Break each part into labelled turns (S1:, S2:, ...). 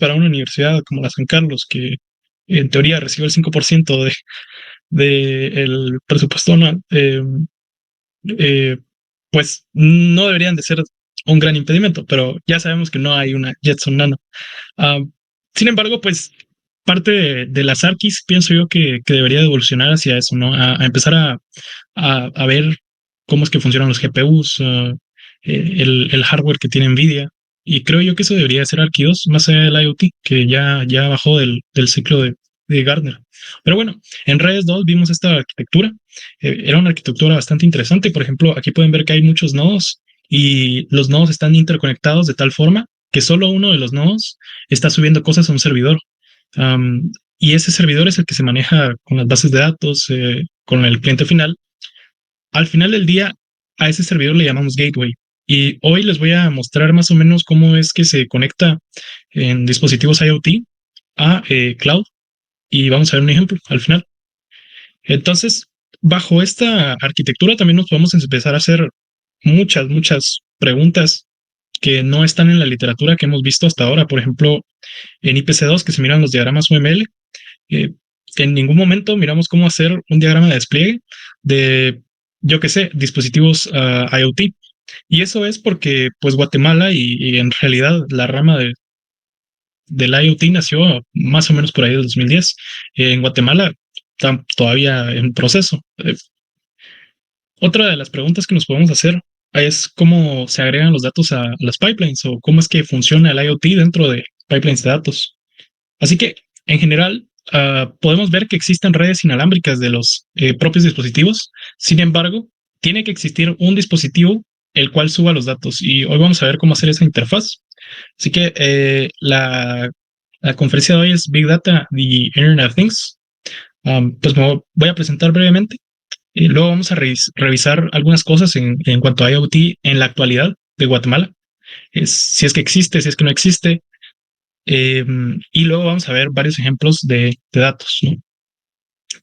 S1: para una universidad como la San Carlos, que en teoría recibe el 5% de el presupuesto anual, eh, pues no deberían de ser un gran impedimento, pero ya sabemos que no hay una Jetson Nano. Uh, Sin embargo, pues parte de las ARKIS pienso yo que debería de evolucionar hacia eso, ¿no? A empezar a ver cómo es que funcionan los GPUs, el hardware que tiene NVIDIA. Y creo yo que eso debería ser ARKI 2, más allá del IoT, que ya bajó del ciclo de Gartner. Pero bueno, en redes 2 vimos esta arquitectura. Era una arquitectura bastante interesante. Por ejemplo, aquí pueden ver que hay muchos nodos y los nodos están interconectados de tal forma que solo uno de los nodos está subiendo cosas a un servidor. Y ese servidor es el que se maneja con las bases de datos, con el cliente final. Al final del día, a ese servidor le llamamos gateway. Y hoy les voy a mostrar más o menos cómo es que se conecta en dispositivos IoT a cloud. Y vamos a ver un ejemplo al final. Entonces, bajo esta arquitectura también nos podemos empezar a hacer muchas preguntas que no están en la literatura que hemos visto hasta ahora. Por ejemplo, en IPC2, que se miran los diagramas UML, eh, en ningún momento miramos cómo hacer un diagrama de despliegue de, yo qué sé, dispositivos IoT. Y eso es porque, pues, Guatemala y en realidad la rama del IoT nació más o menos por ahí del 2010. En Guatemala está todavía en proceso. Otra de las preguntas que nos podemos hacer es cómo se agregan los datos a las pipelines o cómo es que funciona el IoT dentro de pipelines de datos. Así que, en general, podemos ver que existen redes inalámbricas de los propios dispositivos. Sin embargo, tiene que existir un dispositivo el cual suba los datos. Y hoy vamos a ver cómo hacer esa interfaz. Así que la conferencia de hoy es Big Data, the Internet of Things. Pues me voy a presentar brevemente. Y luego vamos a revisar algunas cosas en cuanto a IoT en la actualidad de Guatemala. Si es que existe, si es que no existe, y luego vamos a ver varios ejemplos de datos, ¿no?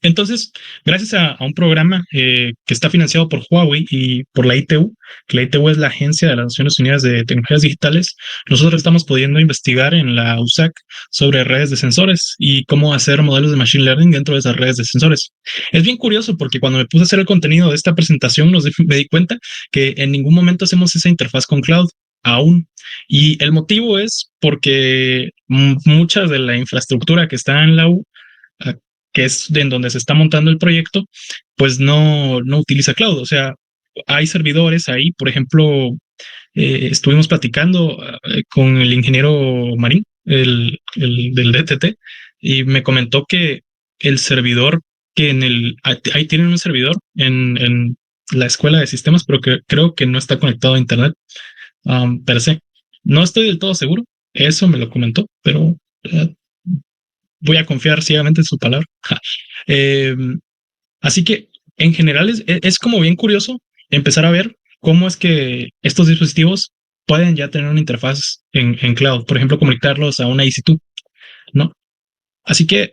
S1: Entonces, gracias a un programa que está financiado por Huawei y por la ITU, que la ITU es la Agencia de las Naciones Unidas de Tecnologías Digitales, nosotros estamos pudiendo investigar en la USAC sobre redes de sensores y cómo hacer modelos de machine learning dentro de esas redes de sensores. Es bien curioso porque cuando me puse a hacer el contenido de esta presentación me di cuenta que en ningún momento hacemos esa interfaz con cloud aún. Y el motivo es porque mucha de la infraestructura que está en la U, que es en donde se está montando el proyecto, pues no utiliza cloud. O sea, hay servidores ahí, por ejemplo, estuvimos platicando con el ingeniero Marín, el del DTT, y me comentó que el servidor que ahí tienen un servidor en la escuela de sistemas, pero que creo que no está conectado a internet per se. No estoy del todo seguro, eso me lo comentó, pero voy a confiar ciegamente en su palabra. eh, Así que en general es como bien curioso empezar a ver cómo es que estos dispositivos pueden ya tener una interfaz en cloud, por ejemplo, conectarlos a una EC2, ¿no? Así que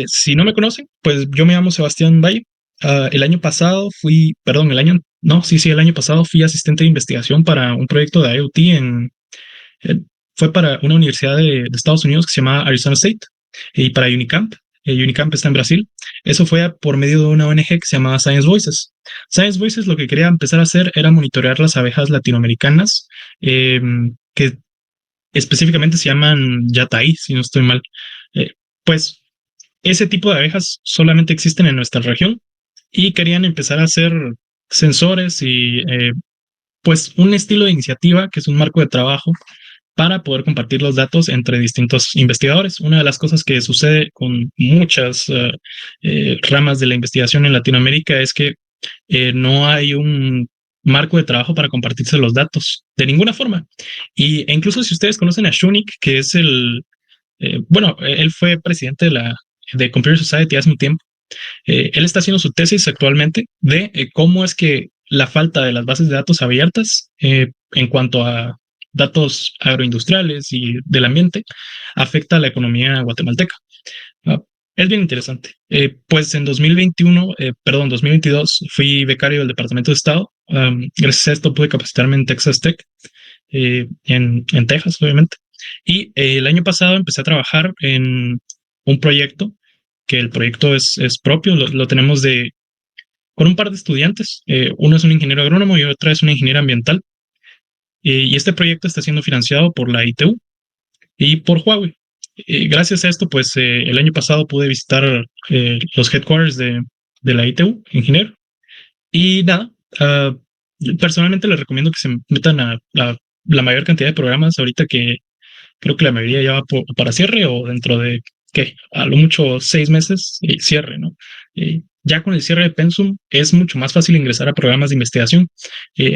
S1: si no me conocen, pues yo me llamo Sebastián Valle. El año pasado el año pasado fui asistente de investigación para un proyecto de IoT eh, fue para una universidad de Estados Unidos que se llama Arizona State y para Unicamp. Unicamp está en Brasil. Eso fue por medio de una ONG que se llamaba Science Voices. Science Voices lo que quería empezar a hacer era monitorear las abejas latinoamericanas, que específicamente se llaman Yataí, si no estoy mal. Eh, pues ese tipo de abejas solamente existen en nuestra región y querían empezar a hacer sensores y pues un estilo de iniciativa que es un marco de trabajo para poder compartir los datos entre distintos investigadores. Una de las cosas que sucede con muchas ramas de la investigación en Latinoamérica es que no hay un marco de trabajo para compartirse los datos de ninguna forma. E incluso si ustedes conocen a Shunik, que es él fue presidente de Computer Society hace un tiempo. Él está haciendo su tesis actualmente de cómo es que la falta de las bases de datos abiertas en cuanto a datos agroindustriales y del ambiente afecta a la economía guatemalteca. Uh, es bien interesante. Pues en 2022 fui becario del Departamento de Estado. Gracias a esto pude capacitarme en Texas Tech, en Texas, obviamente. Y el año pasado empecé a trabajar en un proyecto, que el proyecto es propio, lo tenemos con un par de estudiantes. Uno es un ingeniero agrónomo y otra es una ingeniera ambiental. Y este proyecto está siendo financiado por la ITU y por Huawei. Gracias a esto, pues el año pasado pude visitar los headquarters de la ITU, ingeniero. Y nada, personalmente les recomiendo que se metan a la mayor cantidad de programas ahorita, que creo que la mayoría ya va para cierre, o dentro de, ¿qué? A lo mucho 6 meses, cierre, ¿no? Ya con el cierre de Pensum es mucho más fácil ingresar a programas de investigación.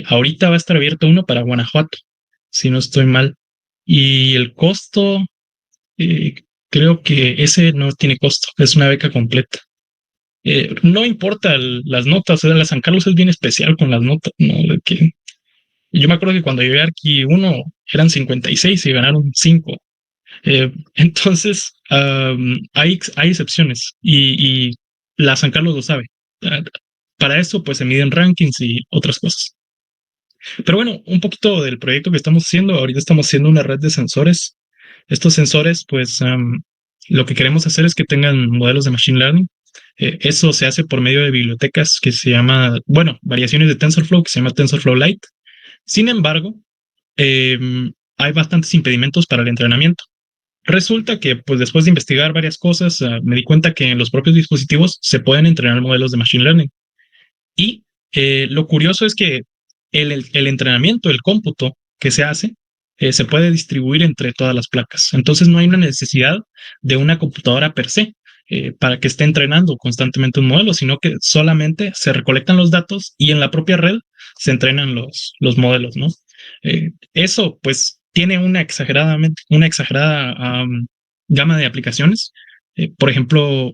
S1: Ahorita va a estar abierto uno para Guanajuato, si no estoy mal. Y el costo, eh, creo que ese no tiene costo, es una beca completa. No importa las notas, o sea, la San Carlos es bien especial con las notas, ¿no? De que yo me acuerdo que cuando llegué aquí uno eran 56 y ganaron 5. Entonces, hay excepciones, y la San Carlos lo sabe. Uh, para eso, pues se miden rankings y otras cosas. Pero bueno, un poquito del proyecto que estamos haciendo. Ahorita estamos haciendo una red de sensores. Estos sensores, pues, lo que queremos hacer es que tengan modelos de Machine Learning. Eso se hace por medio de bibliotecas que se llama, bueno, variaciones de TensorFlow, que se llama TensorFlow Lite. Sin embargo, eh, hay bastantes impedimentos para el entrenamiento. Resulta que, pues, después de investigar varias cosas, me di cuenta que en los propios dispositivos se pueden entrenar modelos de Machine Learning. Y lo curioso es que el entrenamiento, el cómputo que se hace, se puede distribuir entre todas las placas. Entonces no hay una necesidad de una computadora per se para que esté entrenando constantemente un modelo, sino que solamente se recolectan los datos y en la propia red se entrenan los modelos, ¿no? Eso, pues, tiene una exagerada gama de aplicaciones. Por ejemplo,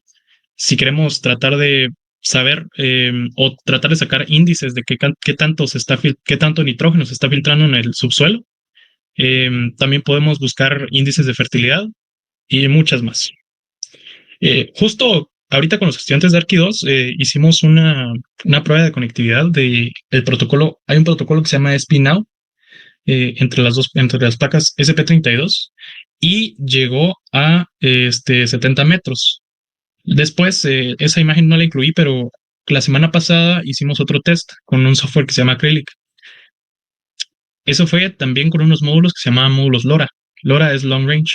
S1: si queremos tratar de saber o tratar de sacar índices de qué tanto nitrógeno se está filtrando en el subsuelo. También podemos buscar índices de fertilidad y muchas más. Justo ahorita con los estudiantes de Arqui 2 hicimos una prueba de conectividad de el protocolo. Hay un protocolo que se llama SPNow entre las placas SP32, y llegó a 70 metros. Después, esa imagen no la incluí, pero la semana pasada hicimos otro test con un software que se llama Acrylic. Eso fue también con unos módulos que se llamaban módulos LoRa. LoRa es Long Range.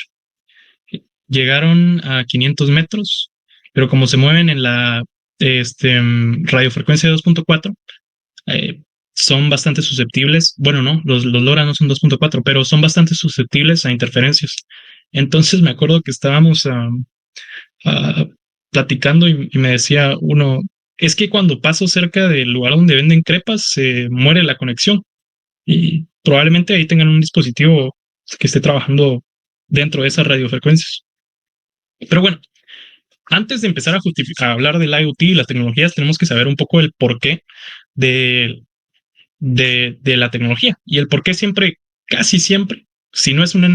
S1: Llegaron a 500 metros, pero como se mueven en la radiofrecuencia de 2.4, eh, son bastante susceptibles. Bueno, no, los LoRa no son 2.4, pero son bastante susceptibles a interferencias. Entonces me acuerdo que estábamos uh, platicando, y me decía uno, es que cuando paso cerca del lugar donde venden crepas se muere la conexión, y probablemente ahí tengan un dispositivo que esté trabajando dentro de esas radiofrecuencias. Pero bueno, antes de empezar a hablar del IoT y las tecnologías, tenemos que saber un poco el porqué de, de la tecnología, y el porqué siempre, casi siempre, si no es un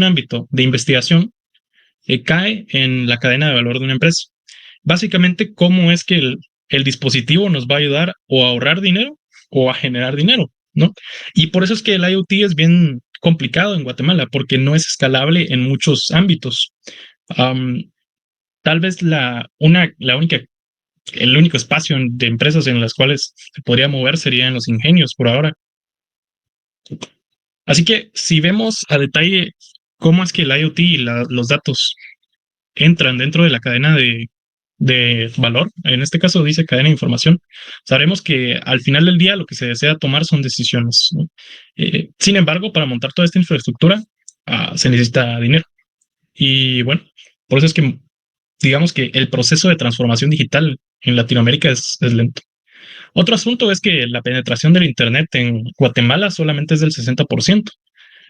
S1: ámbito de investigación, cae en la cadena de valor de una empresa. Básicamente, cómo es que el dispositivo nos va a ayudar o a ahorrar dinero o a generar dinero, ¿no? Y por eso es que el IoT es bien complicado en Guatemala, porque no es escalable en muchos ámbitos. Um, Tal vez el único espacio de empresas en las cuales se podría mover sería en los ingenios por ahora. Así que si vemos a detalle cómo es que el IoT y los datos entran dentro de la cadena de valor, en este caso dice cadena de información, sabremos que al final del día lo que se desea tomar son decisiones, ¿no? Sin embargo, para montar toda esta infraestructura se necesita dinero. Y bueno, por eso es que digamos que el proceso de transformación digital en Latinoamérica es lento. Otro asunto es que la penetración del Internet en Guatemala solamente es del 60%.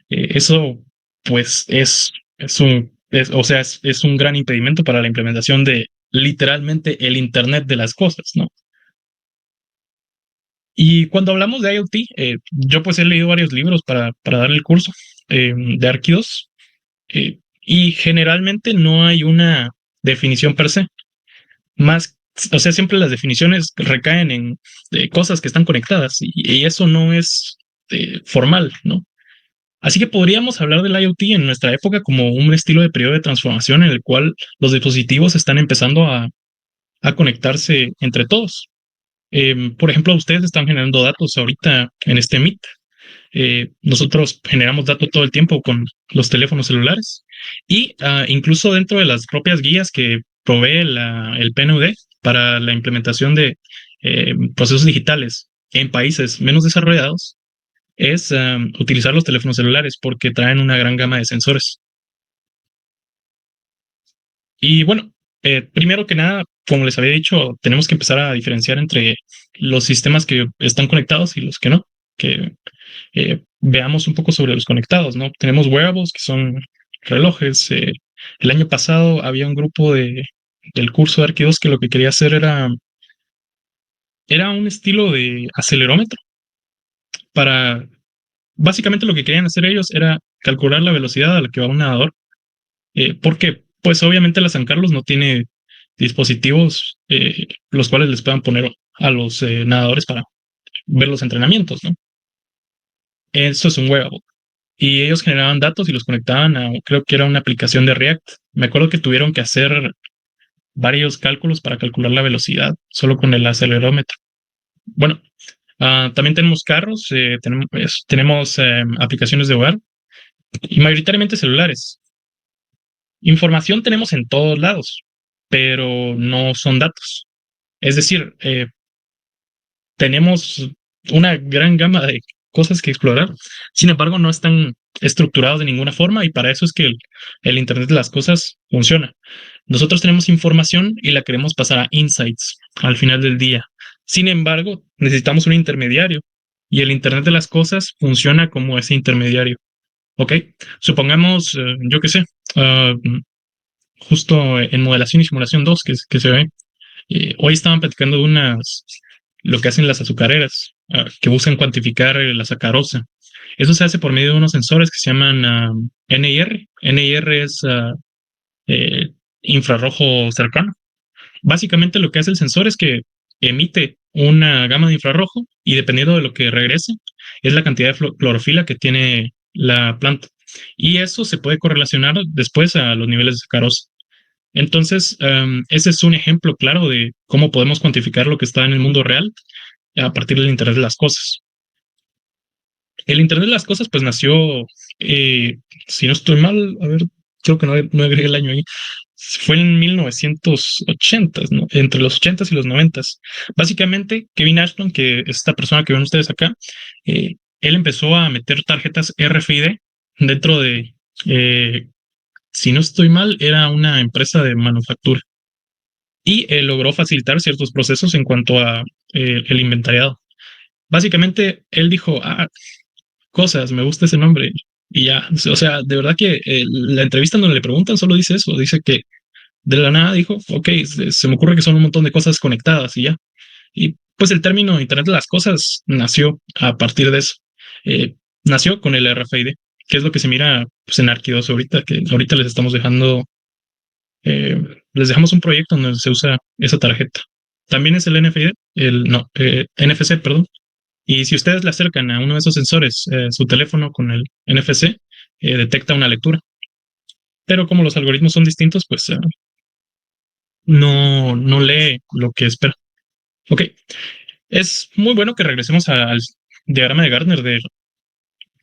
S1: Eso, pues, es un gran impedimento para la implementación de literalmente el Internet de las cosas, ¿no? Y cuando hablamos de IoT, yo pues he leído varios libros para dar el curso de Arqui 2, y generalmente no hay una definición per se. Más, o sea, siempre las definiciones recaen en cosas que están conectadas, y eso no es formal, ¿no? Así que podríamos hablar del IoT en nuestra época como un estilo de periodo de transformación en el cual los dispositivos están empezando a conectarse entre todos. Por ejemplo, ustedes están generando datos ahorita en este Meet. Nosotros generamos datos todo el tiempo con los teléfonos celulares y incluso dentro de las propias guías que provee el PNUD para la implementación de procesos digitales en países menos desarrollados es utilizar los teléfonos celulares porque traen una gran gama de sensores. Y bueno, primero que nada, como les había dicho, tenemos que empezar a diferenciar entre los sistemas que están conectados y los que no. Que veamos un poco sobre los conectados, ¿no? Tenemos wearables que son relojes. El año pasado había un grupo del curso de Arquí 2 que lo que quería hacer era un estilo de acelerómetro para, básicamente lo que querían hacer ellos era calcular la velocidad a la que va un nadador, porque pues obviamente la San Carlos no tiene dispositivos los cuales les puedan poner a los nadadores para ver los entrenamientos, ¿no? Eso es un wearable. Y ellos generaban datos y los conectaban a, creo que era una aplicación de React. Me acuerdo que tuvieron que hacer varios cálculos para calcular la velocidad solo con el acelerómetro. Bueno, también tenemos carros, tenemos aplicaciones de hogar y mayoritariamente celulares. Información tenemos en todos lados, pero no son datos. Es decir, tenemos una gran gama de cosas que explorar. Sin embargo, no están estructurados de ninguna forma y para eso es que el Internet de las cosas funciona. Nosotros tenemos información y la queremos pasar a insights al final del día. Sin embargo, necesitamos un intermediario y el Internet de las cosas funciona como ese intermediario. ¿Ok? Supongamos, yo qué sé, justo en modelación y simulación 2 que se ve. Hoy estaban platicando de lo que hacen las azucareras, que buscan cuantificar la sacarosa. Eso se hace por medio de unos sensores que se llaman NIR. NIR es eh, infrarrojo cercano. Básicamente lo que hace el sensor es que emite una gama de infrarrojo y dependiendo de lo que regrese, es la cantidad de clorofila que tiene la planta. Y eso se puede correlacionar después a los niveles de sacarosa. Entonces, ese es un ejemplo claro de cómo podemos cuantificar lo que está en el mundo real a partir del Internet de las cosas. El Internet de las cosas, pues nació, si no estoy mal, a ver, creo que no agregué el año ahí, fue en 1980, ¿no? Entre los 80s y los 90s. Básicamente, Kevin Ashton, que es esta persona que ven ustedes acá, él empezó a meter tarjetas RFID dentro de, si no estoy mal, era una empresa de manufactura y logró facilitar ciertos procesos en cuanto a el inventariado. Básicamente, él dijo, cosas, me gusta ese nombre. Y ya, o sea, de verdad que la entrevista donde le preguntan solo dice eso, dice que de la nada dijo, ok, se me ocurre que son un montón de cosas conectadas y ya. Y pues el término Internet de las cosas nació a partir de eso. Nació con el RFID, que es lo que se mira pues, en Arquidos ahorita, que ahorita les estamos dejando, les dejamos un proyecto donde se usa esa tarjeta. También es el NFID, no, NFC, perdón. Y si ustedes le acercan a uno de esos sensores su teléfono con el NFC, detecta una lectura. Pero como los algoritmos son distintos, pues no lee lo que espera. Ok, es muy bueno que regresemos al diagrama de Gartner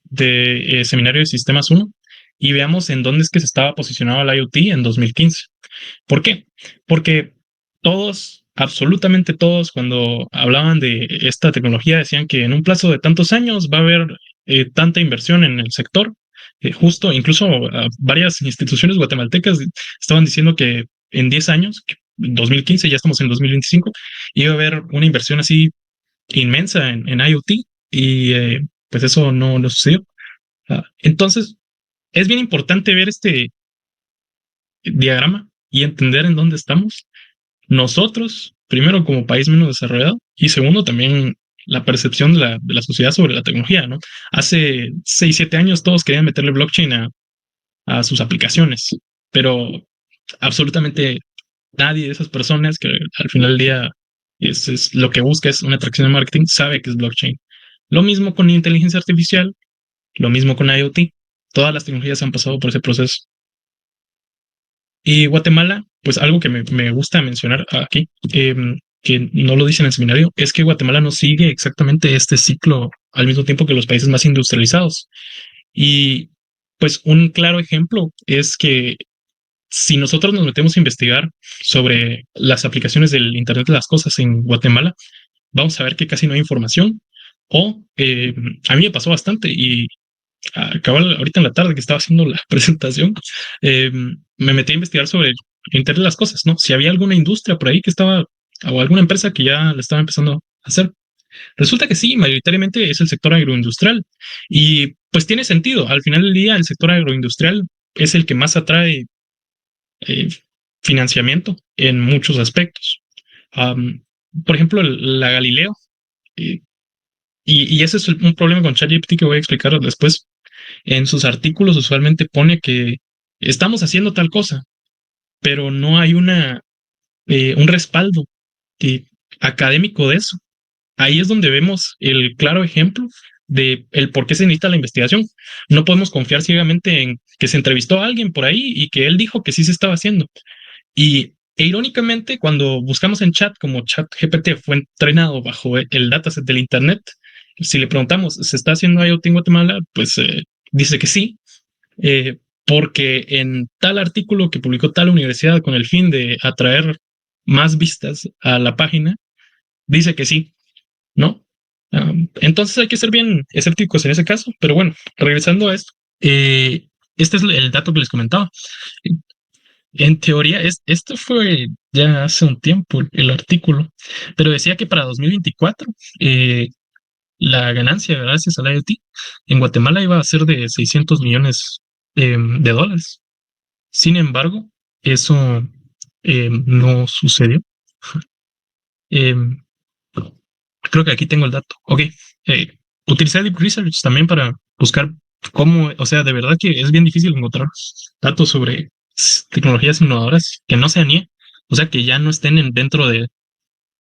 S1: de Seminario de Sistemas 1 y veamos en dónde es que se estaba posicionado el IoT en 2015. ¿Por qué? Porque todos, absolutamente todos, cuando hablaban de esta tecnología, decían que en un plazo de tantos años va a haber tanta inversión en el sector. Justo, incluso varias instituciones guatemaltecas estaban diciendo que en 10 años, en 2015, ya estamos en 2025, iba a haber una inversión así inmensa en IoT y pues eso no sucedió. Entonces, es bien importante ver este diagrama y entender en dónde estamos nosotros, primero como país menos desarrollado y segundo también la percepción de la sociedad sobre la tecnología, ¿no? Hace 6, 7 años todos querían meterle blockchain a sus aplicaciones, pero absolutamente nadie de esas personas que al final del día es lo que busca es una atracción de marketing, sabe que es blockchain. Lo mismo con inteligencia artificial, Lo mismo con IoT. Todas las tecnologías han pasado por ese proceso. Y Guatemala, pues algo que me gusta mencionar aquí, que no lo dice en el seminario, es que Guatemala no sigue exactamente este ciclo al mismo tiempo que los países más industrializados. Y pues un claro ejemplo es que si nosotros nos metemos a investigar sobre las aplicaciones del Internet de las Cosas en Guatemala, vamos a ver que casi no hay información. O a mí me pasó bastante y cabal, ahorita en la tarde que estaba haciendo la presentación, me metí a investigar sobre el Internet de las Cosas, ¿no? Si había alguna industria por ahí que estaba, o alguna empresa que ya le estaba empezando a hacer. Resulta que sí, mayoritariamente es el sector agroindustrial. Y pues tiene sentido. Al final del día, el sector agroindustrial es el que más atrae eh, financiamiento en muchos aspectos. Um, por ejemplo, la Galileo. eh, y ese es un problema con ChatGPT que voy a explicar después. En sus artículos usualmente pone que estamos haciendo tal cosa, pero no hay un respaldo eh, académico de eso. Ahí es donde vemos el claro ejemplo de el por qué se necesita la investigación. No podemos confiar ciegamente en que se entrevistó a alguien por ahí y que él dijo que sí se estaba haciendo. Irónicamente, cuando buscamos en chat, como ChatGPT fue entrenado bajo el dataset del Internet, si le preguntamos, ¿se está haciendo IoT en Guatemala? Pues dice que sí, porque en tal artículo que publicó tal universidad con el fin de atraer más vistas a la página, dice que sí, ¿no? Entonces hay que ser bien escépticos en ese caso, pero bueno, regresando a esto, este es el dato que les comentaba. En teoría, esto fue ya hace un tiempo el artículo, pero decía que para 2024 la ganancia gracias al IoT en Guatemala iba a ser de 600 millones de dólares. Sin embargo, eso no sucedió. Eh, Creo que aquí tengo el dato. Ok. Utilicé Deep Research también para buscar cómo, o sea, de verdad que es bien difícil encontrar datos sobre tecnologías innovadoras que no sean IE, o sea, que ya no estén dentro de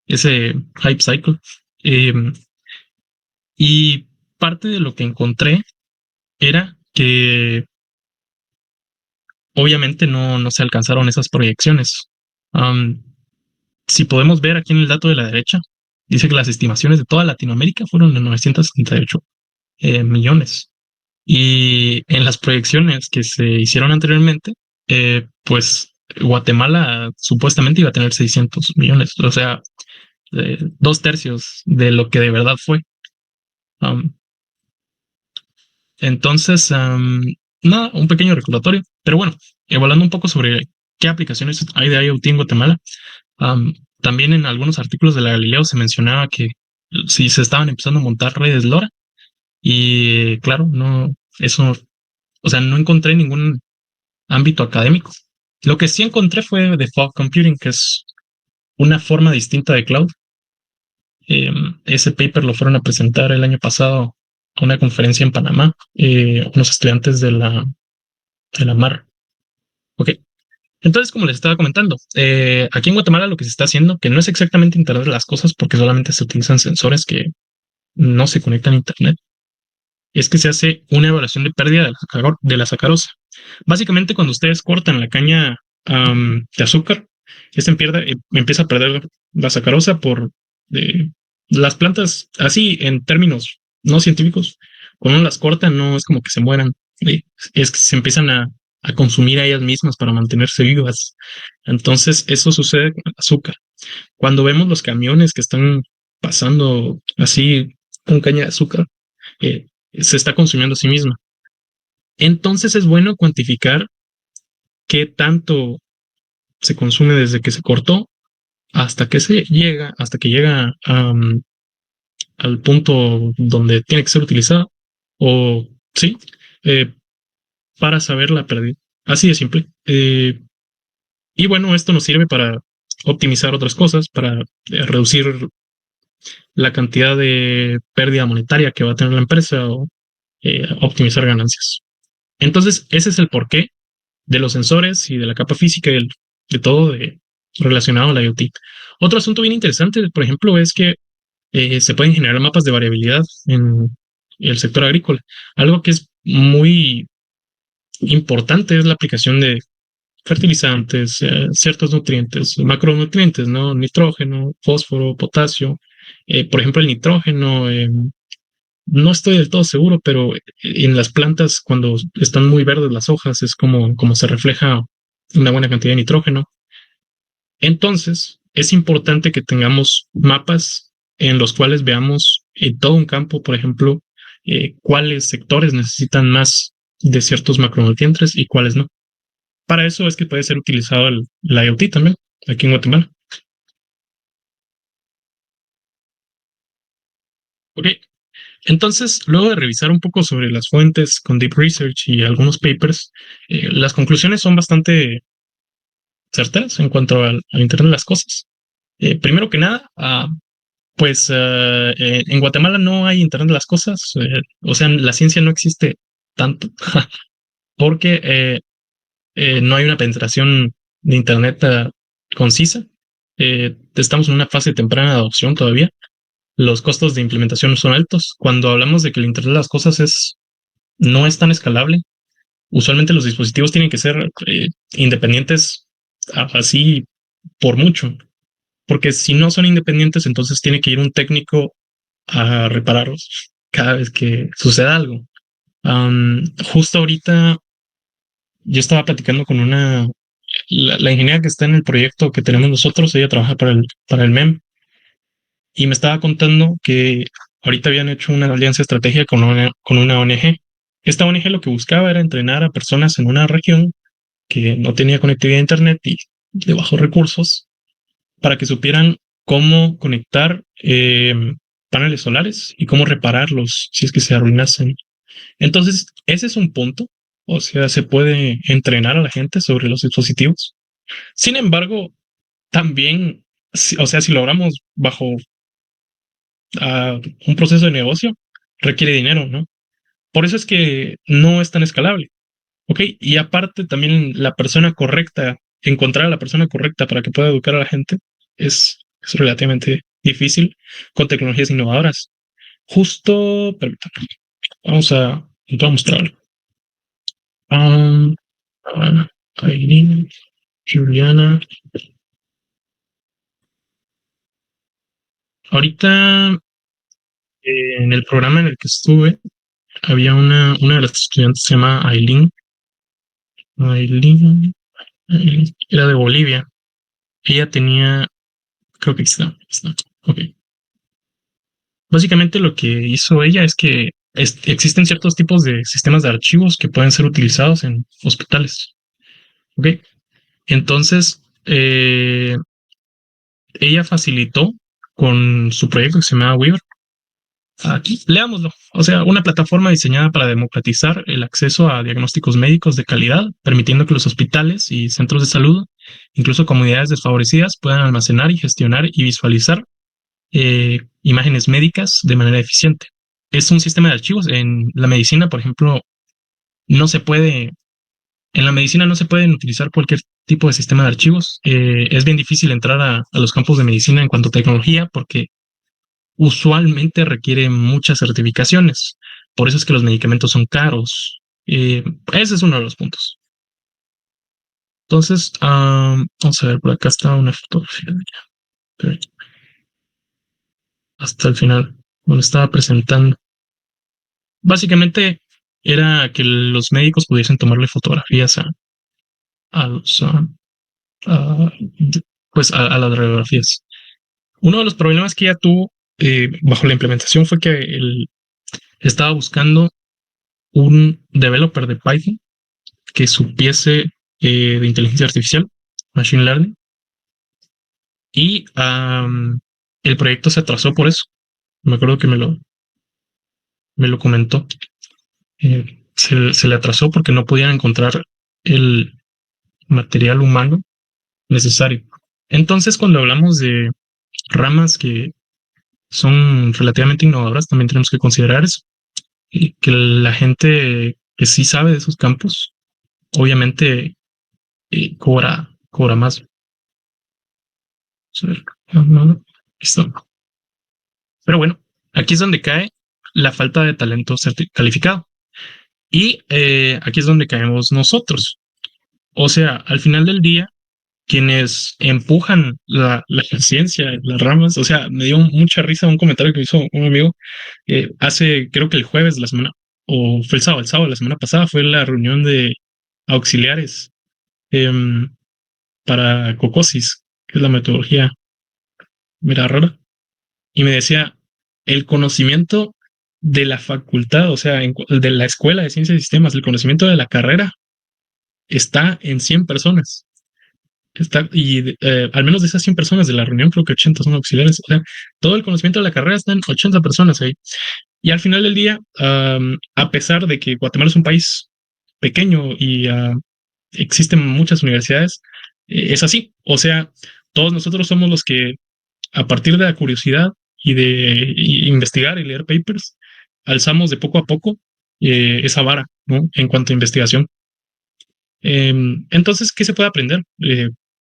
S1: ese hype cycle. Eh, y parte de lo que encontré era que obviamente no se alcanzaron esas proyecciones. Um, si podemos ver aquí en el dato de la derecha, dice que las estimaciones de toda Latinoamérica fueron de 978 millones. Y en las proyecciones que se hicieron anteriormente, pues Guatemala supuestamente iba a tener 600 millones, o sea, 2/3 de lo que de verdad fue. Um, entonces, nada, un pequeño recordatorio. Pero bueno, hablando un poco sobre qué aplicaciones hay de IoT en Guatemala, um, también en algunos artículos de la Galileo se mencionaba que si se estaban empezando a montar redes LoRa, y claro, no, eso, o sea, no encontré ningún ámbito académico. Lo que sí encontré fue de fog computing, que es una forma distinta de cloud. Ese paper lo fueron a presentar el año pasado a una conferencia en Panamá, unos estudiantes de la MAR. Ok. Entonces, como les estaba comentando, aquí en Guatemala lo que se está haciendo, que no es exactamente Internet de las Cosas, porque solamente se utilizan sensores que no se conectan a Internet, es que se hace una evaluación de pérdida de la sacarosa. Básicamente, cuando ustedes cortan la caña de azúcar, esta empieza a perder la sacarosa por las plantas, así en términos no científicos, cuando uno las corta, no es como que se mueran, es que se empiezan a consumir a ellas mismas para mantenerse vivas. Entonces, eso sucede con el azúcar. Cuando vemos los camiones que están pasando así con caña de azúcar, se está consumiendo a sí misma. Entonces es bueno cuantificar qué tanto se consume desde que se cortó hasta que llega al punto donde tiene que ser utilizada, o sí, eh, para saber la pérdida. Así de simple. Y bueno, esto nos sirve para optimizar otras cosas, para reducir la cantidad de pérdida monetaria que va a tener la empresa o optimizar ganancias. Entonces, ese es el porqué de los sensores y de la capa física y de todo relacionado a la IoT. Otro asunto bien interesante, por ejemplo, es que se pueden generar mapas de variabilidad en el sector agrícola, algo que es muy importante es la aplicación de fertilizantes, ciertos nutrientes, macronutrientes, ¿no? Nitrógeno, fósforo, potasio. Por ejemplo, el nitrógeno, no estoy del todo seguro, pero en las plantas, cuando están muy verdes las hojas, es como se refleja una buena cantidad de nitrógeno. Entonces, es importante que tengamos mapas en los cuales veamos todo un campo, por ejemplo, cuáles sectores necesitan más de ciertos macronutrientes y cuáles no. Para eso es que puede ser utilizado la IoT también, aquí en Guatemala. Ok, entonces, luego de revisar un poco sobre las fuentes con Deep Research y algunos papers, las conclusiones son bastante certeras en cuanto al Internet de las Cosas. Primero que nada, pues en Guatemala no hay Internet de las Cosas, o sea, la ciencia no existe tanto porque no hay una penetración de Internet concisa. Estamos en una fase temprana de adopción todavía. Los costos de implementación son altos. Cuando hablamos de que el Internet de las Cosas no es tan escalable, usualmente los dispositivos tienen que ser independientes así por mucho, porque si no son independientes, entonces tiene que ir un técnico a repararlos cada vez que suceda algo. Justo ahorita yo estaba platicando con la ingeniera que está en el proyecto que tenemos nosotros, ella trabaja para el MEM, y me estaba contando que ahorita habían hecho una alianza estratégica con una ONG. Esta ONG lo que buscaba era entrenar a personas en una región que no tenía conectividad a Internet y de bajos recursos para que supieran cómo conectar paneles solares y cómo repararlos si es que se arruinasen. Entonces, ese es un punto. O sea, se puede entrenar a la gente sobre los dispositivos. Sin embargo, también, o sea, si logramos bajo un proceso de negocio, requiere dinero, ¿no? Por eso es que no es tan escalable, ¿ok? Y aparte, también la persona correcta, encontrar a la persona correcta para que pueda educar a la gente es relativamente difícil con tecnologías innovadoras. Justo, permítame, vamos a mostrarlo. Um, Aileen, Juliana. Ahorita, en el programa en el que estuve, había una de las estudiantes, se llama Aileen. Aileen, era de Bolivia. Ella tenía, creo que aquí está. Ok. Básicamente lo que hizo ella es que existen ciertos tipos de sistemas de archivos que pueden ser utilizados en hospitales. Ok. Entonces, ella facilitó con su proyecto que se llama Weaver. Aquí, leámoslo. O sea, una plataforma diseñada para democratizar el acceso a diagnósticos médicos de calidad, permitiendo que los hospitales y centros de salud, incluso comunidades desfavorecidas, puedan almacenar y gestionar y visualizar imágenes médicas de manera eficiente. Es un sistema de archivos. En la medicina, por ejemplo, no se puede, en la medicina no se pueden utilizar cualquier tipo de sistema de archivos. Es bien difícil entrar a los campos de medicina en cuanto a tecnología porque usualmente requiere muchas certificaciones. Por eso es que los medicamentos son caros. Ese es uno de los puntos. Entonces, vamos a ver, por acá está una fotografía de ella. Hasta el final, donde estaba presentando. Básicamente era que los médicos pudiesen tomarle fotografías a los, a- pues a las radiografías. Uno de los problemas que ella tuvo bajo la implementación fue que él estaba buscando un developer de Python que supiese de inteligencia artificial, machine learning, y el proyecto se atrasó por eso. Me acuerdo que me lo comentó. Se le atrasó porque no podían encontrar el material humano necesario. Entonces, cuando hablamos de ramas que son relativamente innovadoras, también tenemos que considerar eso, y que la gente que sí sabe de esos campos, obviamente cobra más. A ver, aquí está. Pero bueno, aquí es donde cae la falta de talento calificado. Y aquí es donde caemos nosotros. O sea, al final del día, quienes empujan la ciencia, las ramas, o sea, me dio mucha risa un comentario que hizo un amigo hace, creo que el jueves de la semana, o fue el sábado de la semana pasada, fue la reunión de auxiliares em, para Cocosis, que es la metodología mira rara, y me decía, el conocimiento de la facultad, o sea, de la escuela de ciencias y sistemas, el conocimiento de la carrera está en 100 personas. Y al menos de esas 100 personas de la reunión, creo que 80 son auxiliares. O sea, todo el conocimiento de la carrera está en 80 personas ahí. Y al final del día, a pesar de que Guatemala es un país pequeño y existen muchas universidades, es así. O sea, todos nosotros somos los que, a partir de la curiosidad y de investigar y leer papers, alzamos de poco a poco esa vara, ¿no? En cuanto a investigación. Entonces, ¿qué se puede aprender?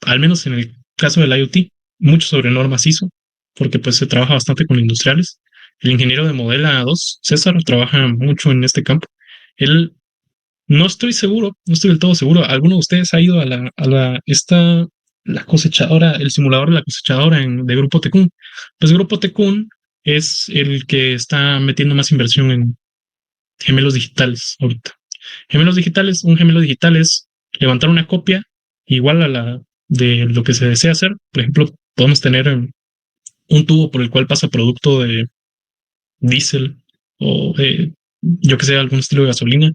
S1: Al menos en el caso del IoT, mucho sobre normas ISO, porque pues se trabaja bastante con industriales. El ingeniero de Modela 2, César, trabaja mucho en este campo. Él, no estoy seguro, no estoy del todo seguro. ¿Alguno de ustedes ha ido a la cosechadora, el simulador de la cosechadora de Grupo Tecún? Pues Grupo Tecún es el que está metiendo más inversión en gemelos digitales ahorita. Gemelos digitales, un gemelo digital es levantar una copia igual a la de lo que se desea hacer. Por ejemplo, podemos tener un tubo por el cual pasa producto de diésel o yo que sé, algún estilo de gasolina.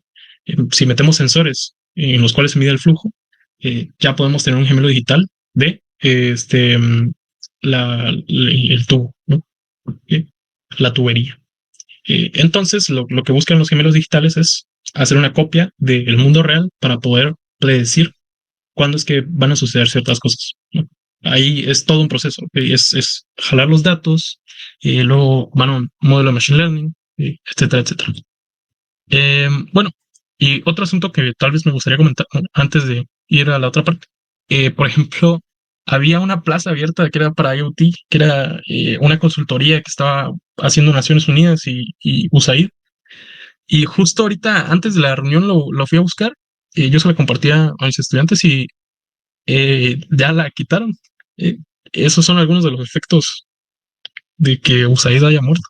S1: Si metemos sensores en los cuales se mide el flujo, ya podemos tener un gemelo digital de el tubo, ¿no? Eh, la tubería. Entonces, lo que buscan los gemelos digitales es hacer una copia del mundo real para poder predecir cuándo es que van a suceder ciertas cosas, ¿no? Ahí es todo un proceso, ¿okay? Es jalar los datos, luego van a un modelo de machine learning, etcétera, etcétera. Bueno, y otro asunto que tal vez me gustaría comentar antes de ir a la otra parte. Por ejemplo, había una plaza abierta que era para IoT, que era una consultoría que estaba haciendo Naciones Unidas y USAID. Y justo ahorita, antes de la reunión, lo fui a buscar. Yo se la compartía a mis estudiantes y ya la quitaron. Eh, Esos son algunos de los efectos de que USAID haya muerto.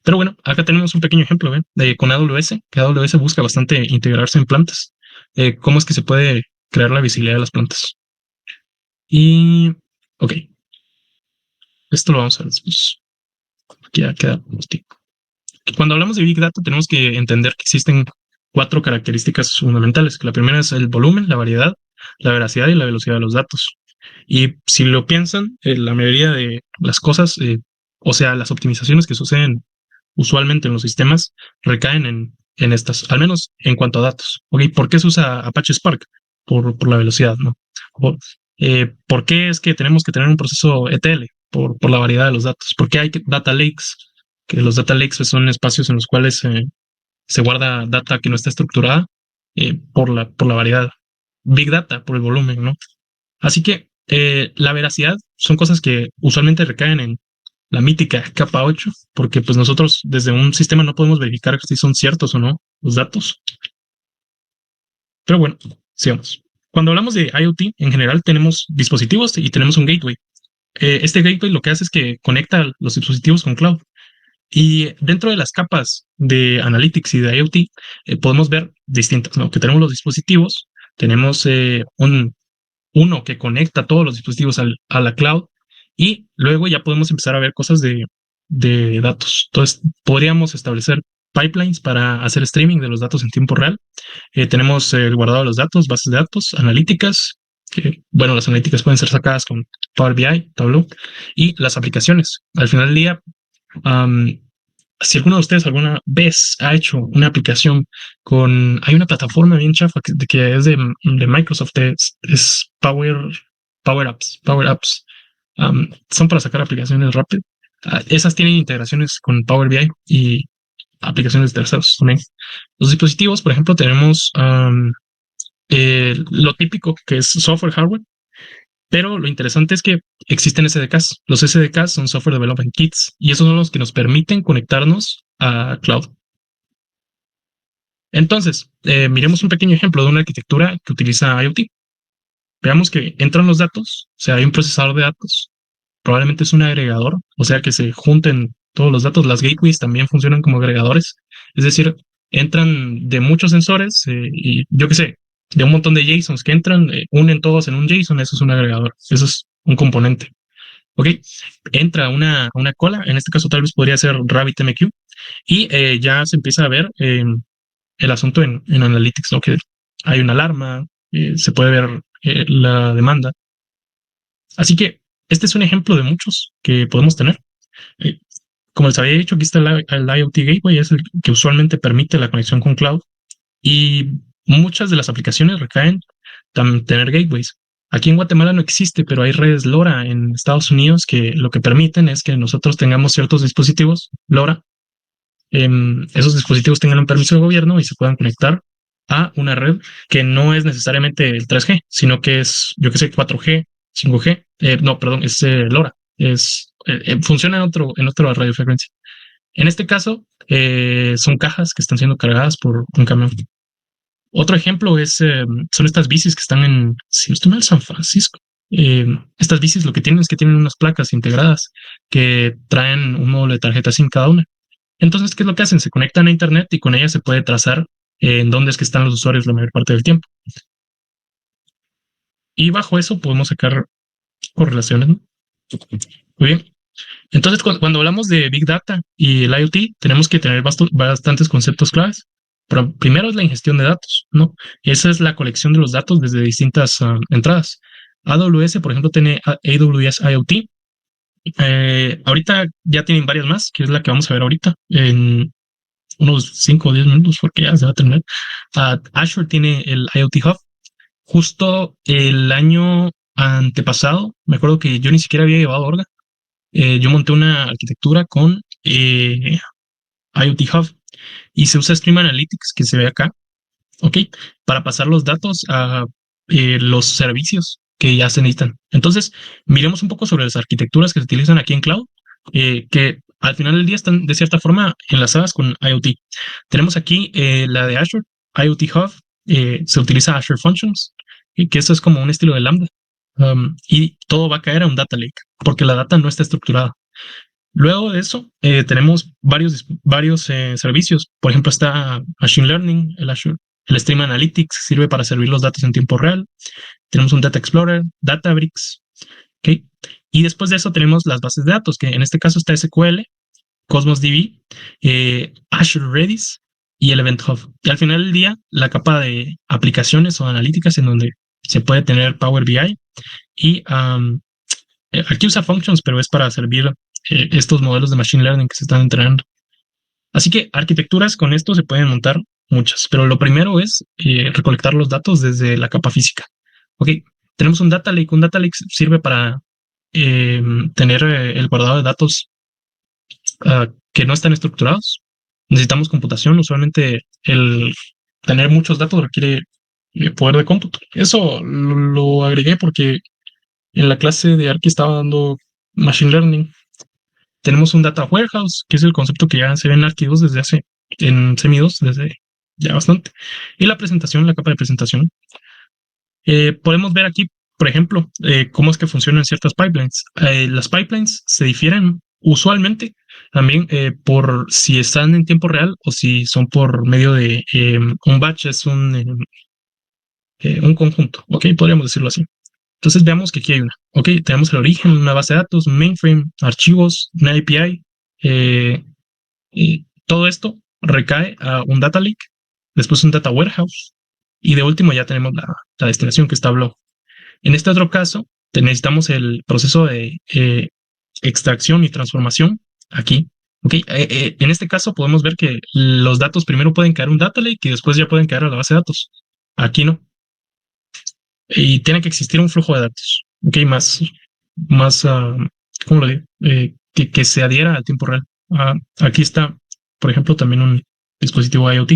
S1: Pero bueno, acá tenemos un pequeño ejemplo, con AWS, que AWS busca bastante integrarse en plantas. ¿Cómo es que se puede crear la visibilidad de las plantas? Y, ok, esto lo vamos a ver después. Aquí ya queda un tiempo. Cuando hablamos de Big Data, tenemos que entender que existen 4 características fundamentales. Que la primera es el volumen, la variedad, la veracidad y la velocidad de los datos. Y si lo piensan, la mayoría de las cosas, o sea, las optimizaciones que suceden usualmente en los sistemas recaen en estas, al menos en cuanto a datos. ¿Okay? ¿Por qué se usa Apache Spark? Por la velocidad, ¿no? ¿Por qué es que tenemos que tener un proceso ETL? Por la variedad de los datos. ¿Por qué hay data lakes? Que los data lakes pues, son espacios en los cuales se guarda data que no está estructurada por la variedad. Big data, por el volumen, ¿no? Así que la veracidad son cosas que usualmente recaen en la mítica capa 8, porque pues nosotros desde un sistema no podemos verificar si son ciertos o no los datos. Pero bueno, sigamos. Cuando hablamos de IoT, en general tenemos dispositivos y tenemos un gateway. Este gateway lo que hace es que conecta los dispositivos con cloud. Y dentro de las capas de Analytics y de IoT, podemos ver distintas, ¿no? Que tenemos los dispositivos, tenemos uno que conecta todos los dispositivos a la cloud y luego ya podemos empezar a ver cosas de datos. Entonces, podríamos establecer pipelines para hacer streaming de los datos en tiempo real. Tenemos el guardado de los datos, bases de datos, analíticas, que, bueno, las analíticas pueden ser sacadas con Power BI, Tableau, y las aplicaciones. Al final del día, um, si alguno de ustedes alguna vez ha hecho una aplicación hay una plataforma bien chafa que es de Microsoft, es Power Apps. Son para sacar aplicaciones rápido. Esas tienen integraciones con Power BI y aplicaciones de terceros también. Los dispositivos, por ejemplo, tenemos lo típico que es software, hardware, pero lo interesante es que existen SDKs. Los SDKs son Software Development Kits y esos son los que nos permiten conectarnos a cloud. Entonces, miremos un pequeño ejemplo de una arquitectura que utiliza IoT. Veamos que entran los datos, o sea, hay un procesador de datos, probablemente es un agregador, o sea, que se junten todos los datos. Las gateways también funcionan como agregadores, es decir, entran de muchos sensores y yo qué sé, de un montón de JSONs que entran, unen todos en un JSON, eso es un agregador, eso es un componente. Ok, entra una cola, en este caso tal vez podría ser RabbitMQ, y ya se empieza a ver el asunto en Analytics, ¿no? Que hay una alarma, se puede ver la demanda. Así que este es un ejemplo de muchos que podemos tener. Eh, Como les había dicho, aquí está el IoT Gateway, es el que usualmente permite la conexión con cloud y muchas de las aplicaciones recaen tener gateways. Aquí en Guatemala no existe, pero hay redes LoRa en Estados Unidos que lo que permiten es que nosotros tengamos ciertos dispositivos LoRa, esos dispositivos tengan un permiso de gobierno y se puedan conectar a una red que no es necesariamente el 3G, sino que es, yo que sé, 4G, 5G, no, perdón, es LoRa, funciona en otra radiofrecuencia. En este caso, son cajas que están siendo cargadas por un camión. Otro ejemplo son estas bicis que están si no estoy mal, San Francisco. Estas bicis lo que tienen es que tienen unas placas integradas que traen un módulo de tarjeta SIM cada una. Entonces, ¿qué es lo que hacen? Se conectan a Internet y con ellas se puede trazar en dónde es que están los usuarios la mayor parte del tiempo. Y bajo eso podemos sacar correlaciones, ¿no? Muy bien. Entonces, cuando hablamos de Big Data y el IoT, tenemos que tener bastantes conceptos claves. Pero primero es la ingestión de datos, ¿no? Esa es la colección de los datos desde distintas entradas. AWS, por ejemplo, tiene AWS IoT. Ahorita ya tienen varias más, que es la que vamos a ver ahorita en unos 5 o 10 minutos, porque ya se va a terminar. Azure tiene el IoT Hub. Justo el año antepasado, me acuerdo que yo ni siquiera había llevado Orga. Yo monté una arquitectura con IoT Hub y se usa Stream Analytics, que se ve acá, ¿ok? Para pasar los datos a los servicios que ya se necesitan. Entonces, miremos un poco sobre las arquitecturas que se utilizan aquí en Cloud, que al final del día están de cierta forma enlazadas con IoT. Tenemos aquí la de Azure, IoT Hub, se utiliza Azure Functions, y que eso es como un estilo de Lambda. Y todo va a caer a un data lake, porque la data no está estructurada. Luego de eso, tenemos varios servicios. Por ejemplo, está Machine Learning, el Stream Analytics sirve para servir los datos en tiempo real. Tenemos un Data Explorer, Databricks, ¿ok? Y después de eso tenemos las bases de datos, que en este caso está SQL, Cosmos DB, Azure Redis y el Event Hub. Y al final del día, la capa de aplicaciones o analíticas en donde se puede tener Power BI y aquí usa Functions, pero es para servir estos modelos de Machine Learning que se están entrenando. Así que arquitecturas con esto se pueden montar muchas, pero lo primero es recolectar los datos desde la capa física. Ok, tenemos un data lake. Un data lake sirve para tener el guardado de datos que no están estructurados. Necesitamos computación. Usualmente el tener muchos datos requiere poder de cómputo. Eso lo agregué porque en la clase de Arqui estaba dando Machine Learning. Tenemos un Data Warehouse, que es el concepto que ya se ve en Arqui 2 en Semi 2, desde ya bastante. Y la presentación, la capa de presentación. Podemos ver aquí, por ejemplo, cómo es que funcionan ciertas pipelines. Las pipelines se difieren usualmente también por si están en tiempo real o si son por medio de un batch, es un conjunto, ¿ok? Podríamos decirlo así. Entonces veamos que aquí hay una. Ok, tenemos el origen, una base de datos, un mainframe, archivos, una API. Y todo esto recae a un data lake, después un data warehouse y de último ya tenemos la destinación que está Blob. En este otro caso, necesitamos el proceso de extracción y transformación aquí. Ok, en este caso podemos ver que los datos primero pueden caer a un data lake y después ya pueden caer a la base de datos. Aquí no. Y tiene que existir un flujo de datos, ok, más ¿cómo lo digo? Que se adhiera al tiempo real. Aquí está, por ejemplo, también un dispositivo IoT.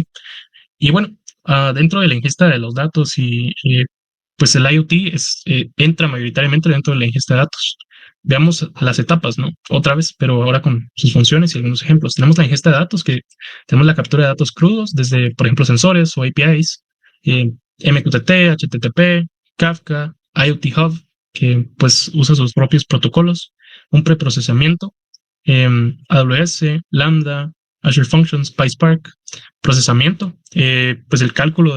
S1: Y bueno, dentro de la ingesta de los datos pues el IoT entra mayoritariamente dentro de la ingesta de datos. veamos las etapas, ¿no? Otra vez, pero ahora con sus funciones y algunos ejemplos. Tenemos la ingesta de datos, que tenemos la captura de datos crudos desde, por ejemplo, sensores o APIs, MQTT, HTTP, Kafka, IoT Hub, que pues usa sus propios protocolos, un preprocesamiento, AWS, Lambda, Azure Functions, PySpark, procesamiento, pues el cálculo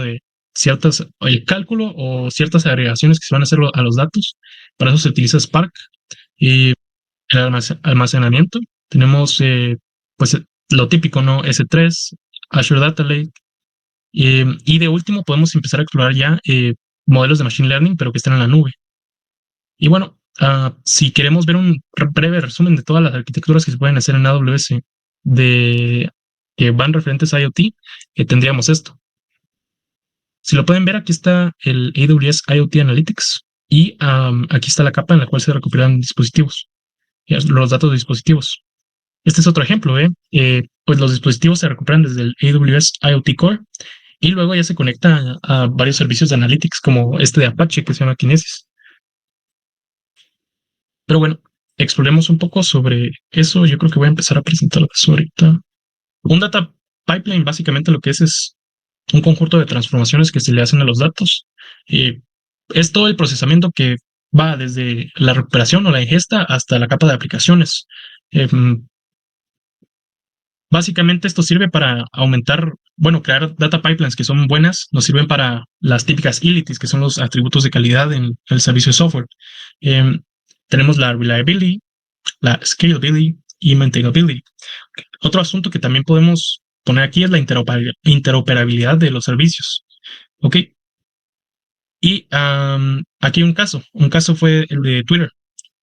S1: o ciertas agregaciones que se van a hacer a los datos. Para eso se utiliza Spark. Y el almacenamiento, tenemos pues lo típico, ¿no? S3, Azure Data Lake. Y de último podemos empezar a explorar ya modelos de Machine Learning, pero que estén en la nube. Y bueno, si queremos ver un breve resumen de todas las arquitecturas que se pueden hacer en AWS que van referentes a IoT, tendríamos esto. Si lo pueden ver, aquí está el AWS IoT Analytics y aquí está la capa en la cual se recuperan dispositivos, los datos de dispositivos. Este es otro ejemplo, pues los dispositivos se recuperan desde el AWS IoT Core y luego ya se conecta a varios servicios de analytics como este de Apache que se llama Kinesis. Pero bueno, exploremos un poco sobre eso. Yo creo que voy a empezar a presentar eso ahorita. Un data pipeline básicamente lo que es un conjunto de transformaciones que se le hacen a los datos. Es todo el procesamiento que va desde la recuperación o la ingesta hasta la capa de aplicaciones. Básicamente esto sirve para aumentar, bueno, crear data pipelines que son buenas, nos sirven para las típicas utilities, que son los atributos de calidad en el servicio de software. Tenemos la reliability, la scalability y maintainability. Otro asunto que también podemos poner aquí es la interoperabilidad de los servicios. Ok. Y aquí hay un caso. Un caso fue el de Twitter.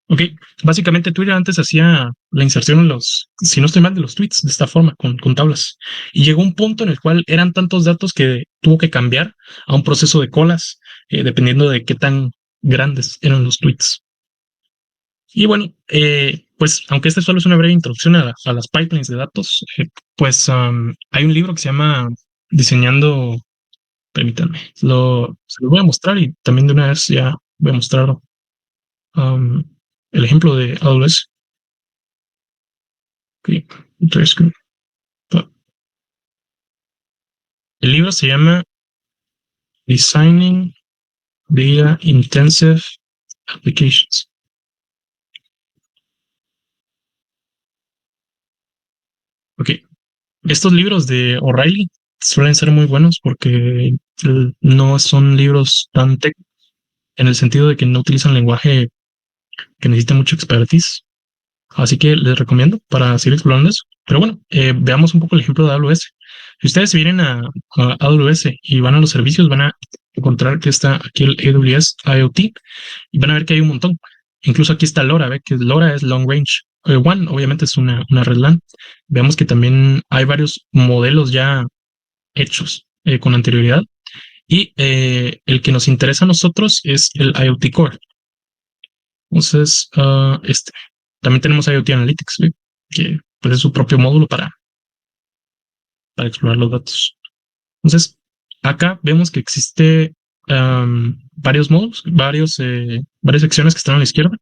S1: Ok, básicamente Twitter antes hacía la inserción en si no estoy mal, de los tweets de esta forma, con tablas. Y llegó un punto en el cual eran tantos datos que tuvo que cambiar a un proceso de colas, dependiendo de qué tan grandes eran los tweets. Y bueno, pues aunque este solo es una breve introducción a las pipelines de datos, pues hay un libro que se llama Diseñando, permítanme, se lo voy a mostrar y también de una vez ya voy a mostrar el ejemplo de AWS. Okay. El libro se llama Designing Data Intensive Applications. Ok. Estos libros de O'Reilly suelen ser muy buenos porque no son libros tan técnicos en el sentido de que no utilizan lenguaje que necesite mucho expertise. Así que les recomiendo para seguir explorando eso. Pero bueno, veamos un poco el ejemplo de AWS. Si ustedes vienen a AWS y van a los servicios, van a encontrar que está aquí el AWS IoT y van a ver que hay un montón. Incluso aquí está LoRa, ve que LoRa es Long Range One, obviamente es una red LAN. Veamos que también hay varios modelos ya hechos con anterioridad. Y el que nos interesa a nosotros es el IoT Core. Entonces, también tenemos IoT Analytics, ¿sí? Que pues, es su propio módulo para explorar los datos. Entonces, acá vemos que existe varios módulos, varias secciones que están a la izquierda.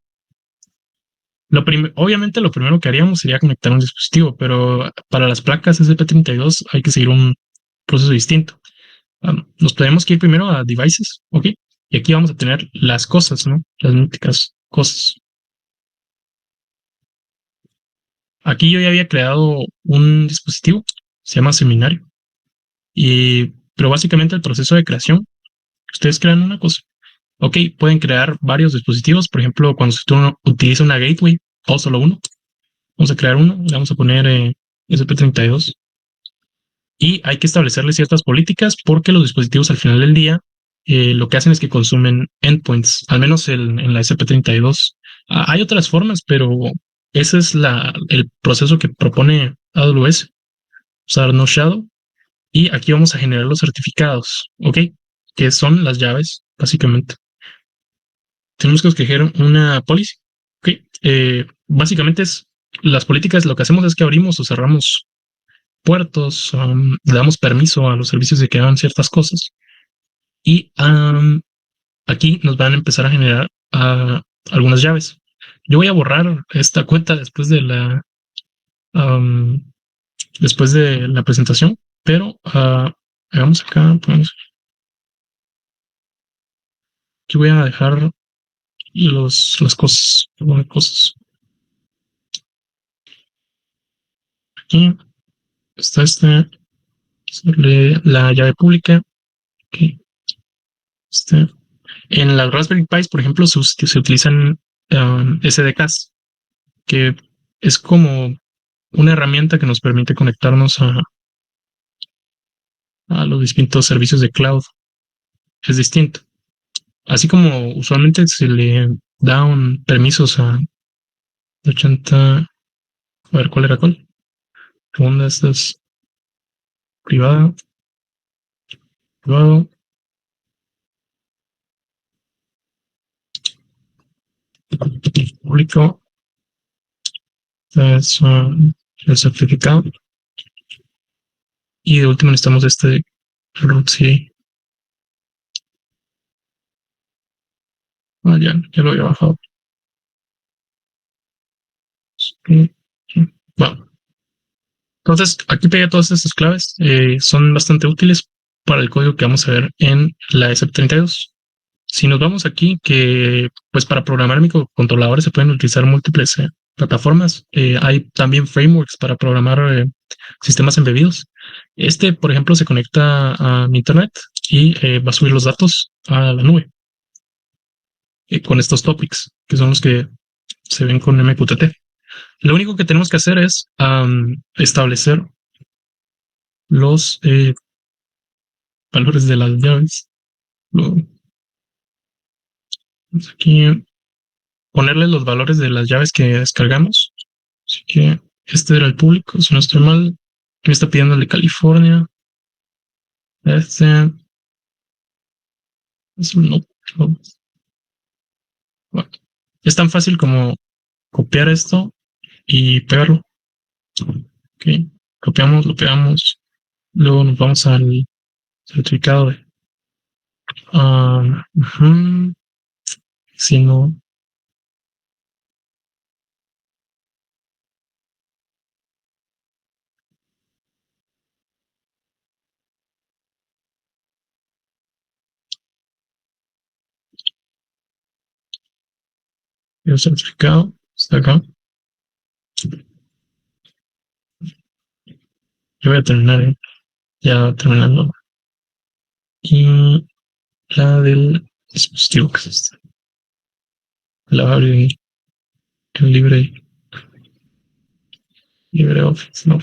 S1: Obviamente lo primero que haríamos sería conectar un dispositivo, pero para las placas SP32 hay que seguir un proceso distinto. Nos tenemos que ir primero a Devices, ¿ok? Y aquí vamos a tener las cosas, ¿no? Las míticas cosas. Aquí yo ya había creado un dispositivo, se llama Seminario. Pero básicamente el proceso de creación, ustedes crean una cosa. Ok, pueden crear varios dispositivos. Por ejemplo, cuando uno utiliza una gateway o solo uno, vamos a crear uno, le vamos a poner SP32. Y hay que establecerle ciertas políticas porque los dispositivos al final del día lo que hacen es que consumen endpoints, al menos en la SP32. Hay otras formas, pero ese es el proceso que propone AWS, usar No Shadow. Y aquí vamos a generar los certificados, ¿ok? Que son las llaves, básicamente. Tenemos que escoger una policy, ¿ok? Básicamente las políticas, lo que hacemos es que abrimos o cerramos puertos, le damos permiso a los servicios de que hagan ciertas cosas. Y aquí nos van a empezar a generar algunas llaves. yo voy a borrar esta cuenta um, después de la presentación, pero hagamos acá, ponemos, aquí voy a dejar las cosas, algunas cosas. Aquí está la llave pública. Okay. Este, en las Raspberry Pis, por ejemplo, se utilizan SDKs, que es como una herramienta que nos permite conectarnos a los distintos servicios de cloud. Es distinto. Así como usualmente se le da un permisos a 80. A ver, ¿cuál era cuál? Segunda, esta es privada, privado, público. Es el certificado. Y de último necesitamos este root CA. Ya lo había bajado. Bueno, entonces aquí pegué todas estas claves. Son bastante útiles para el código que vamos a ver en la ESP32. Si nos vamos aquí, que pues para programar microcontroladores se pueden utilizar múltiples plataformas. Hay también frameworks para programar sistemas embebidos. Por ejemplo, se conecta a mi internet y va a subir los datos a la nube con estos topics, que son los que se ven con MQTT. Lo único que tenemos que hacer es establecer los valores de las llaves. Aquí ponerle los valores de las llaves que descargamos. Así que este era el público, si no estoy mal. Me está pidiendo el de California. Este es un no. Bueno, es tan fácil como copiar esto y pegarlo. Ok, copiamos, lo pegamos. Luego nos vamos al certificado de. Si no, el certificado está acá. Yo voy a terminar, ya terminando. Y la del dispositivo que es esta. La voy a abrir en LibreOffice. No,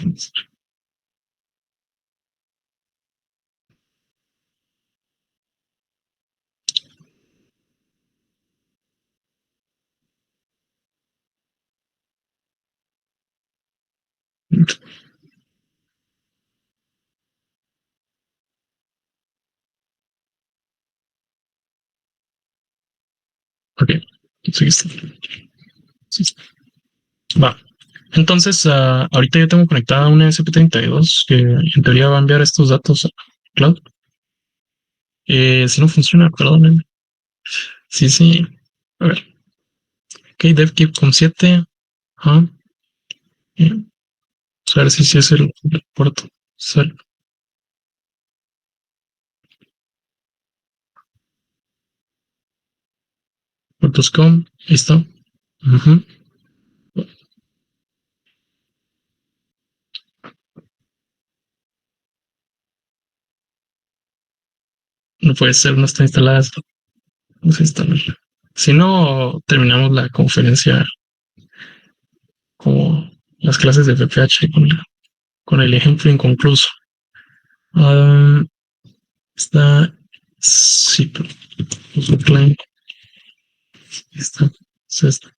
S1: ok, seguiste. Sí. Va. Entonces, ahorita ya tengo conectada una SP32 que en teoría va a enviar estos datos a cloud. Si no funciona, perdónenme. Sí. A ver. Ok, DevKit con 7. Ajá. A ver si es el puerto. Puertos.com. Ahí está. Uh-huh. No puede ser, no está instalada. No se instala. Si no, terminamos la conferencia como las clases de FPH con el ejemplo inconcluso. Um, está sí, pero client está. Está.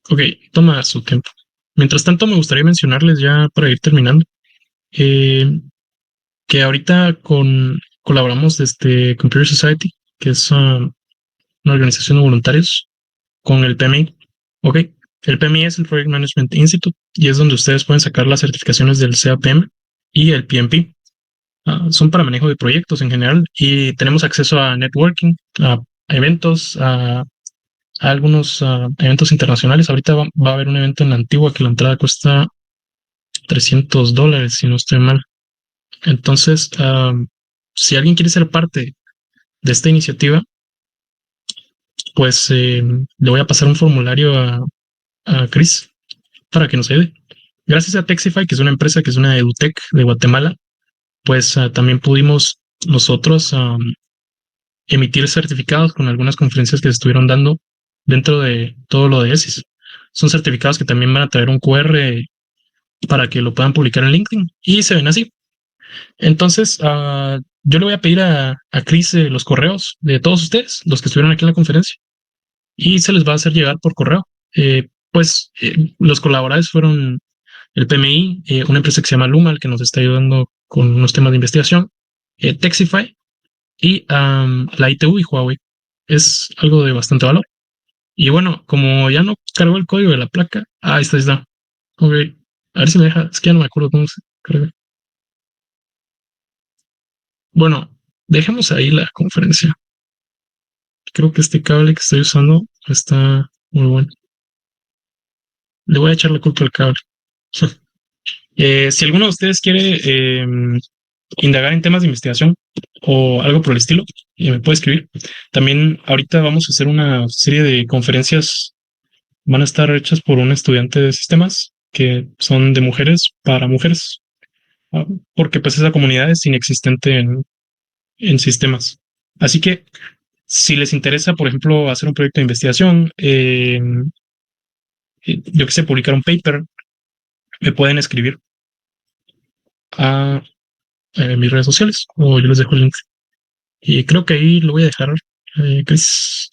S1: Ok, toma su tiempo. Mientras tanto, me gustaría mencionarles ya para ir terminando que ahorita colaboramos desde Computer Society, que es una organización de voluntarios, con el PMI. Ok, El PMI es el Project Management Institute y es donde ustedes pueden sacar las certificaciones del CAPM y el PMP. Son para manejo de proyectos en general y tenemos acceso a networking, a eventos, a algunos eventos internacionales. Ahorita va a haber un evento en la Antigua que la entrada cuesta $300, si no estoy mal. Entonces, si alguien quiere ser parte de esta iniciativa, pues le voy a pasar un formulario a Chris para que nos ayude. Gracias a Texify, que es una empresa que es una edutech de Guatemala, pues también pudimos nosotros emitir certificados con algunas conferencias que se estuvieron dando dentro de todo lo de ESIS. Son certificados que también van a traer un QR para que lo puedan publicar en LinkedIn y se ven así. Entonces, yo le voy a pedir a Chris los correos de todos ustedes, los que estuvieron aquí en la conferencia, y se les va a hacer llegar por correo. Los colaboradores fueron el PMI, una empresa que se llama Lumal, que nos está ayudando con unos temas de investigación, Texify y la ITU y Huawei. Es algo de bastante valor. Y bueno, como ya no cargó el código de la placa, ahí está, ahí está. Ok, a ver si me deja, es que ya no me acuerdo cómo se carga. Bueno, dejemos ahí la conferencia. Creo que este cable que estoy usando está muy bueno. Le voy a echar la culpa al cable. Si alguno de ustedes quiere indagar en temas de investigación o algo por el estilo, me puede escribir. También ahorita vamos a hacer una serie de conferencias, van a estar hechas por un estudiante de sistemas que son de mujeres para mujeres, ah, porque pues esa comunidad es inexistente en sistemas. Así que si les interesa, por ejemplo, hacer un proyecto de investigación, yo que sé, publicar un paper, me pueden escribir a mis redes sociales o yo les dejo el link. Y creo que ahí lo voy a dejar, Chris.